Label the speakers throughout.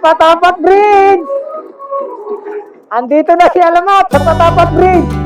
Speaker 1: Patapat Bridge! Andito na si Alamat sa Patapat Bridge!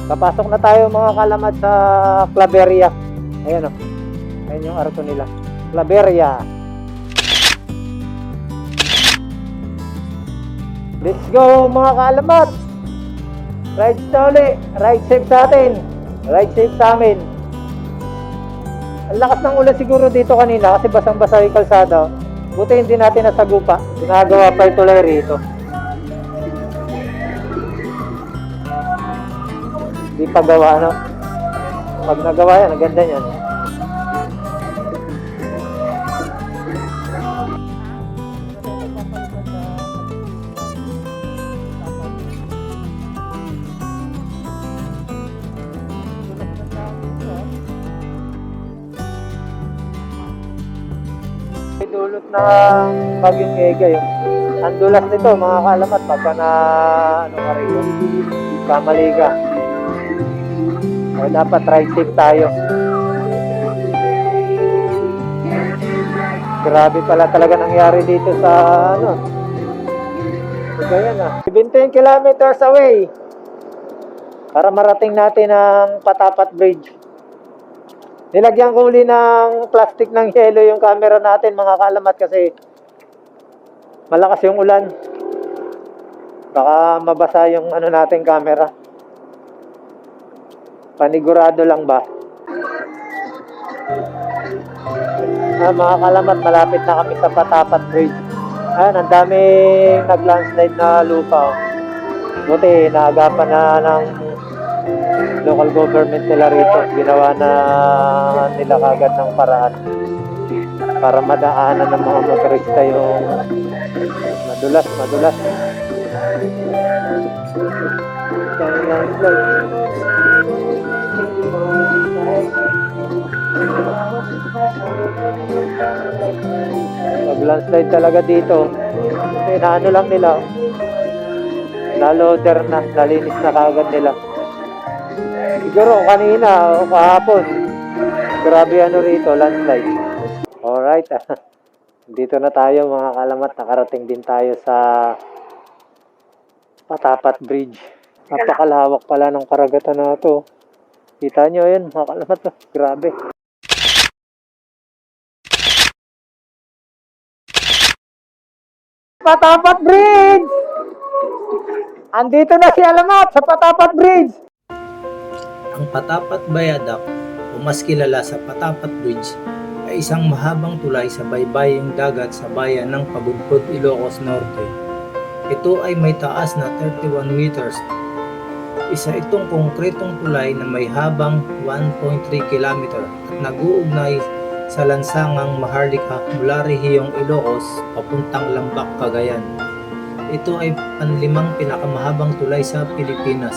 Speaker 1: Papasok na tayo mga kalamat sa Claveria. Ayan o. Ayan yung arko nila. Claveria. Let's go mga kalamat. Ride na uli. Ride safe sa atin. Ride safe sa amin. Ang lakas ng ulan siguro dito kanina kasi basang-basa yung kalsada. Buti hindi natin nasagupa. Ginagawa pa ito lang rito. Di pa gawa, no? Pag nagawa yan, ang ganda yan. May dulot na bagyong Ega yun. Ang dulas nito, mga kalamat, pagka na, ano nga rin yun, kamali ka. O dapat ride safe tayo. Grabe pala talaga nangyari dito sa ano. Ganyan ah. 17 kilometers away. Para marating natin ang Patapat Bridge. Nilagyan ko uli ng plastic ng yelo yung camera natin mga kalamat kasi malakas yung ulan. Baka mabasa yung ano natin camera. Panigurado lang ba? Mga kalamat, malapit na kami sa Patapat Bridge. Ayan, ang daming nag-landslide na lupa. Buti, naagapan na ng local government nila rito. Ginawa na nila kagad ng paraan para madaanan ng mga motorista yung madulas. Pag-landslide talaga dito. Inaano lang nila. Naloader na, nalinis na kagad nila. Siguro kanina o kahapon. Grabe ano rito, landslide. Alright. Dito na tayo mga kalamat. Nakarating din tayo sa Patapat Bridge. Napakalawak pala ng karagatan na ito. Kita nyo yun mga kalamat. Grabe. Patapat Bridge! Andito na si Alamat sa Patapat Bridge!
Speaker 2: Ang Patapat Viaduct o mas kilala sa Patapat Bridge ay isang mahabang tulay sa baybaying dagat sa bayan ng Pabudpud, Ilocos Norte. Ito ay may taas na 31 meters. Isa itong konkretong tulay na may habang 1.3 km at nag-uugnay sa lansangang Maharlika mula Rehiyong Ilocos papuntang Lambak, Cagayan. Ito ay panlimang pinakamahabang tulay sa Pilipinas.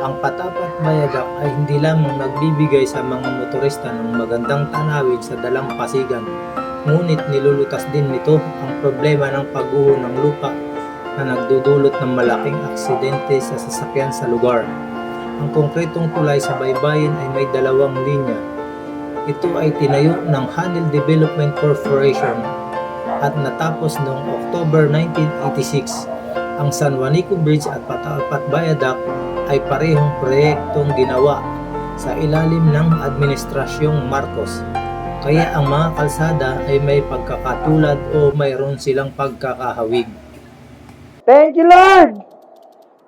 Speaker 2: Ang Patapat Viaduct ay hindi lamang nagbibigay sa mga motorista ng magandang tanawid sa dalampasigan, ngunit nilulutas din nito ang problema ng pagguho ng lupa na nagdudulot ng malaking aksidente sa sasakyan sa lugar. Ang konkretong tulay sa baybayin ay may dalawang linya. Ito ay tinayo ng Hanel Development Corporation at natapos noong October 1986. Ang San Juanico Bridge at Patapat Viaduct ay parehong proyektong ginawa sa ilalim ng Administrasyong Marcos. Kaya ang mga kalsada ay may pagkakatulad o mayroon silang pagkakahawig.
Speaker 1: Thank you, Lord!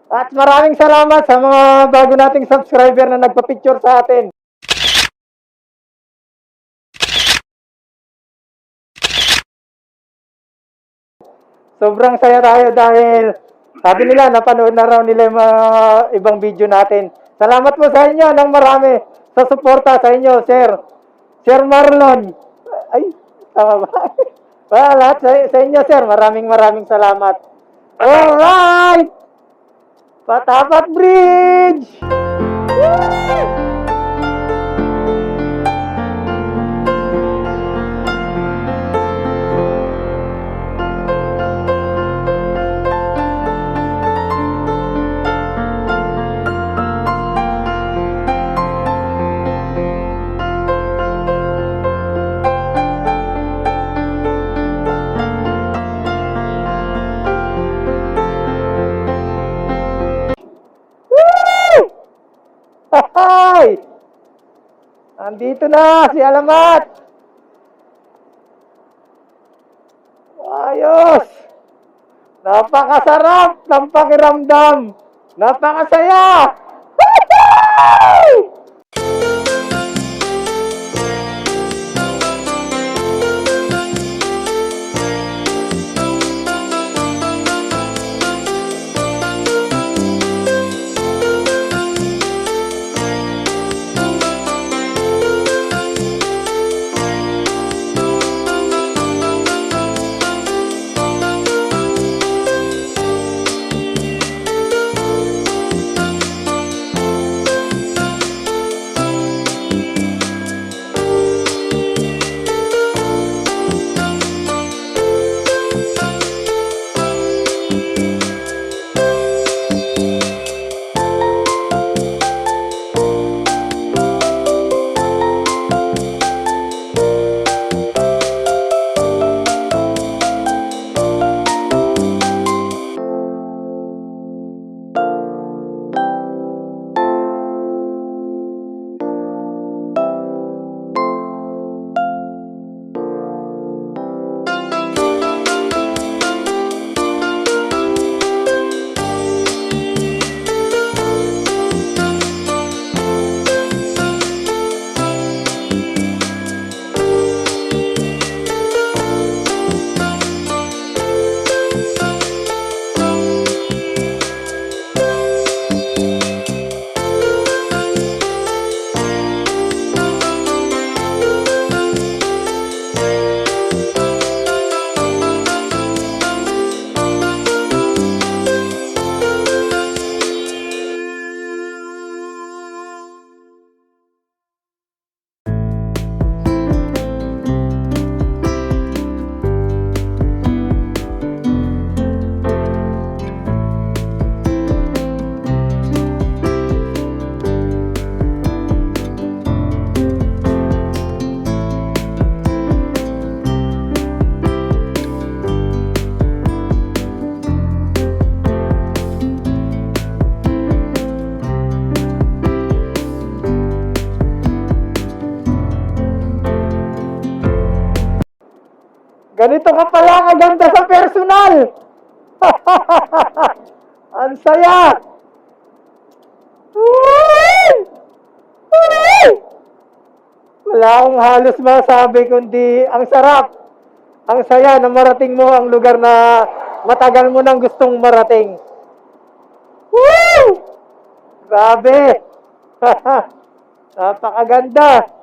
Speaker 1: At maraming salamat sa mga bago nating subscriber na nagpa-picture sa atin. Sobrang saya tayo dahil sabi nila napanood na raw nila yung mga ibang video natin. Salamat po sa inyo ng marami sa suporta sa inyo, Sir. Sir Marlon. Ay, tama ba? Lahat sa inyo, Sir. Maraming salamat. Alright! Patapat Bridge! Hi! Andito na si Alamat! Ayos! Napakasarap ng pakiramdam! Napakasaya! Woohoo! Ganito ka pala kaganda sa personal! Ang saya! Wala akong halos masabi kundi ang sarap, ang saya na marating mo ang lugar na matagal mo nang gustong marating. Woo! Grabe! Napakaganda!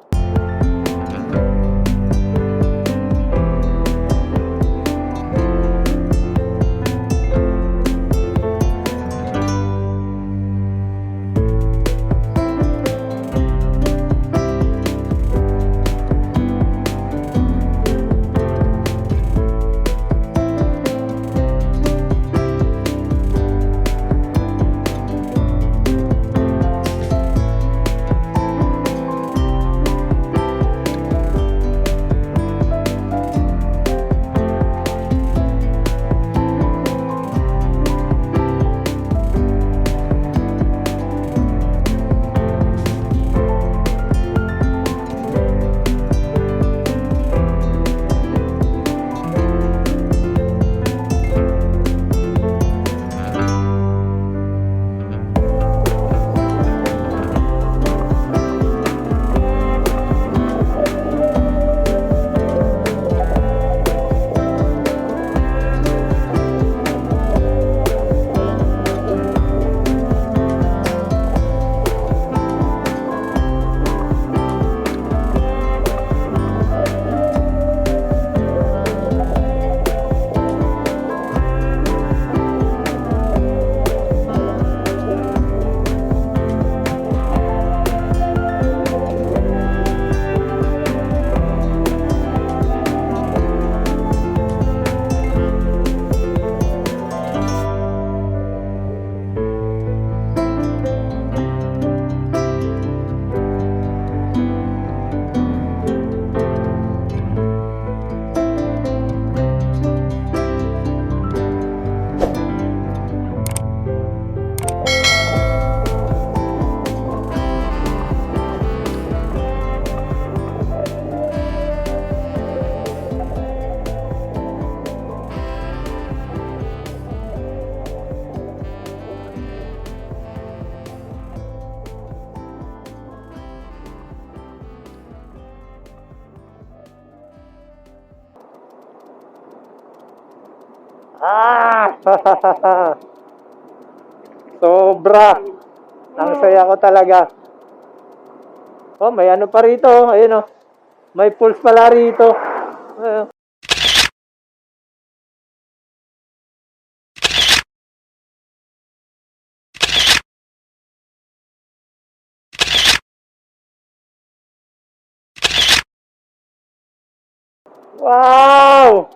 Speaker 1: Ah! Sobra. Ang saya ko talaga. Oh, may ano pa rito. Ayun oh. May pulse pala rito. Ayun. Wow!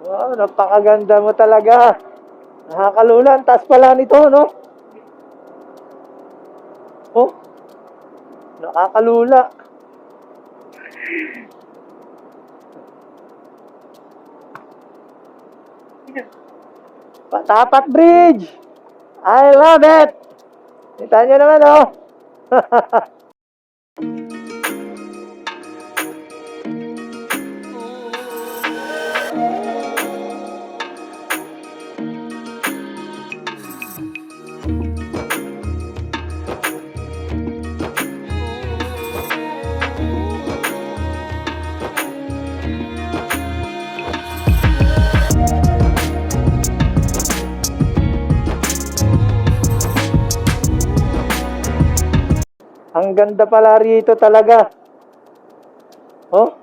Speaker 1: Wow, napakaganda mo talaga. Nakakalula. Ang taas pala nito, no? Oh, nakakalula. Patapat Bridge! I love it! Kita nyo naman, oh. Ang ganda pala rito talaga. Oh.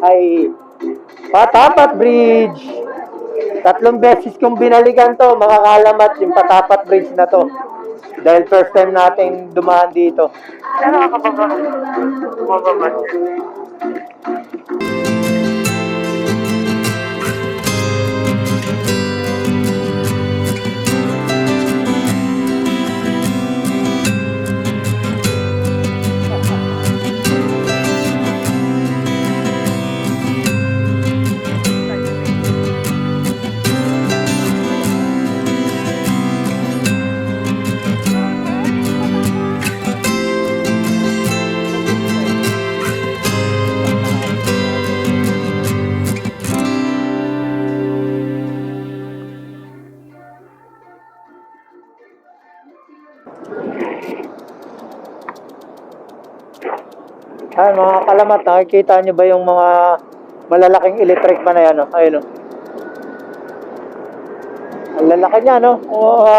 Speaker 1: ay Patapat Bridge. 3 beses kong binalikan to, mga kalamat, yung Patapat Bridge na to. Dahil first time nating dumaan dito.
Speaker 3: Ano ka ba? Mababa.
Speaker 1: Ayan, mga kalamat, nakikita nyo ba yung mga malalaking electric pa na yan? Oh? Ayun, oh. Ang lalaki niya, no? Oo.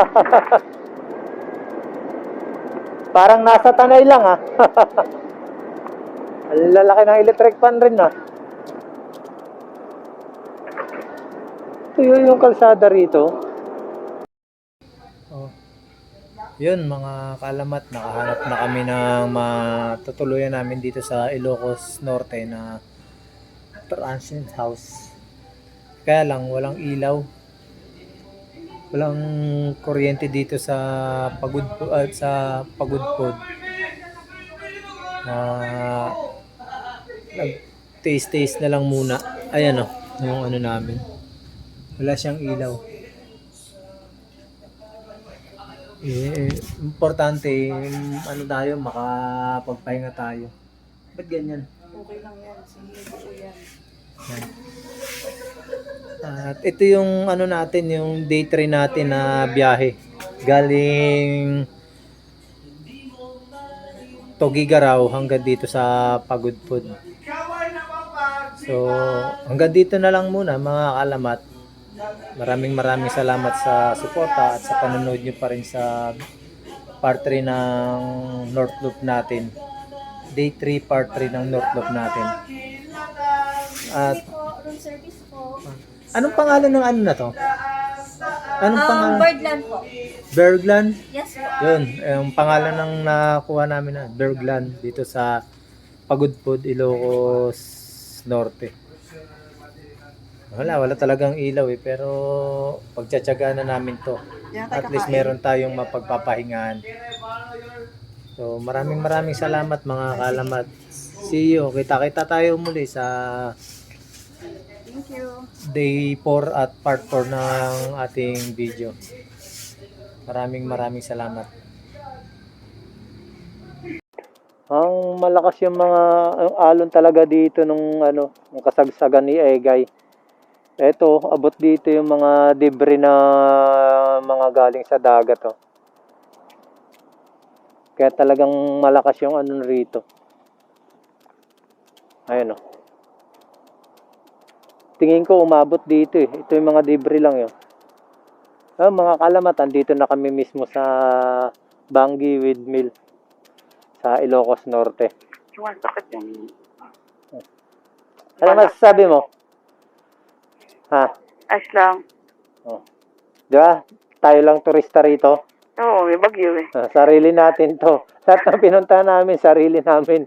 Speaker 1: Parang nasa Tanay lang, ha? Ang lalaki ng electric fan rin, ha? Ito yung kalsada rito.
Speaker 2: Oh. Yun mga kalamat, nakahanap na kami ng matutuluyan namin dito sa Ilocos Norte na transient house. Kaya lang walang ilaw. Walang kuryente dito sa Pagudpod. Nag-taste na lang muna. Ayan oh, yung ano namin. Wala siyang ilaw. Importante, ano tayo, makapagpahinga tayo. Ba't ganyan?
Speaker 3: Okay lang yan. Sige po yan.
Speaker 2: Yan. At ito yung ano natin, yung day 3 natin na biyahe. Galing Tugigaraw hanggang dito sa Pagudpod. So, hanggang dito na lang muna mga kalamat. Maraming salamat sa suporta at sa panonood nyo pa rin sa part 3 ng North Loop natin. Day 3 part 3 ng North Loop natin. At
Speaker 4: Room service po.
Speaker 2: anong pangalan ng ano na to? Anong pangalan?
Speaker 4: Birdland po.
Speaker 2: Bergland?
Speaker 4: Yes po.
Speaker 2: Yun, yung pangalan ng nakuha namin na Bergland dito sa Pagudpod, Ilocos Norte. Wala talagang ilaw pero pagtsatsagaan na namin to. At least meron tayong mapagpapahingahan. So maraming salamat mga kalamat. See you. Kita-kita tayo muli sa
Speaker 3: Thank you.
Speaker 2: day 4 at part 4 ng ating video. Maraming salamat.
Speaker 1: Ang malakas yung mga ang alon talaga dito nung ano, ng kasagsagan ni Egay. Eto, abot dito yung mga debris na mga galing sa dagat, oh. Kaya talagang malakas yung ano rito. Ayun, oh. Tingin ko umabot dito, eh. Ito yung mga debris lang, yun. Mga kalamat, andito na kami mismo sa Bangi Windmill sa Ilocos Norte.
Speaker 3: Sumasakit yung...
Speaker 1: Ano masasabi mo? Ha?
Speaker 3: Ayos lang.
Speaker 1: Oh. Di ba? Tayo lang turista rito.
Speaker 3: Oo, may bagyo eh.
Speaker 1: Sarili natin to. Lahat ng pinunta namin, sarili namin.